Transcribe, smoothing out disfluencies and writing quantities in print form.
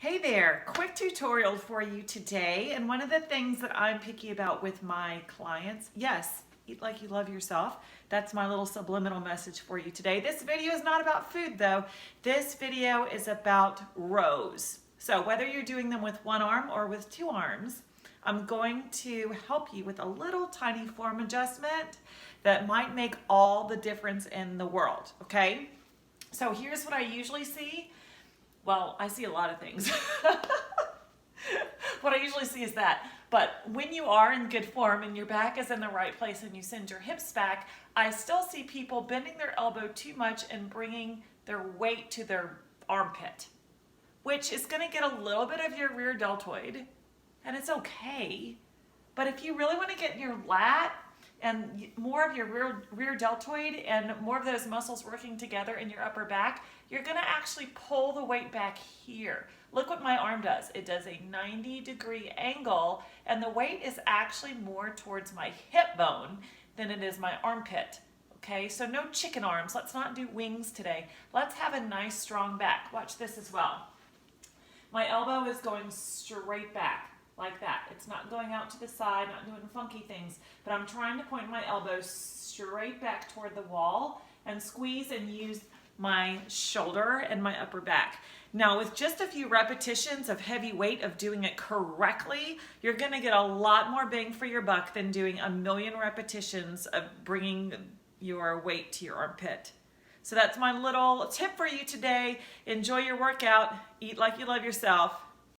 Hey there, quick tutorial for you today. And one of the things that I'm picky about with my clients, yes, eat like you love yourself. That's my little subliminal message for you today. This video is not about food though. This video is about rows. So whether you're doing them with one arm or with two arms, I'm going to help you with a little tiny form adjustment that might make all the difference in the world, okay? So here's what I usually see. Well, I see a lot of things. What I usually see is that. But when you are in good form and your back is in the right place and you send your hips back, I still see people bending their elbow too much and bringing their weight to their armpit, which is going to get a little bit of your rear deltoid, and it's okay. But if you really want to get your lat and more of your rear deltoid and more of those muscles working together in your upper back, you're going to actually pull the weight back here. Look what my arm does. It does a 90-degree angle, and the weight is actually more towards my hip bone than it is my armpit. Okay, so no chicken arms. Let's not do wings today. Let's have a nice strong back. Watch this as well. My elbow is going straight back like that. It's not going out to the side, not doing funky things, but I'm trying to point my elbow straight back toward the wall and squeeze and use my shoulder and my upper back. Now, with just a few repetitions of heavy weight of doing it correctly, you're gonna get a lot more bang for your buck than doing a million repetitions of bringing your weight to your armpit. So that's my little tip for you today. Enjoy your workout. Eat like you love yourself.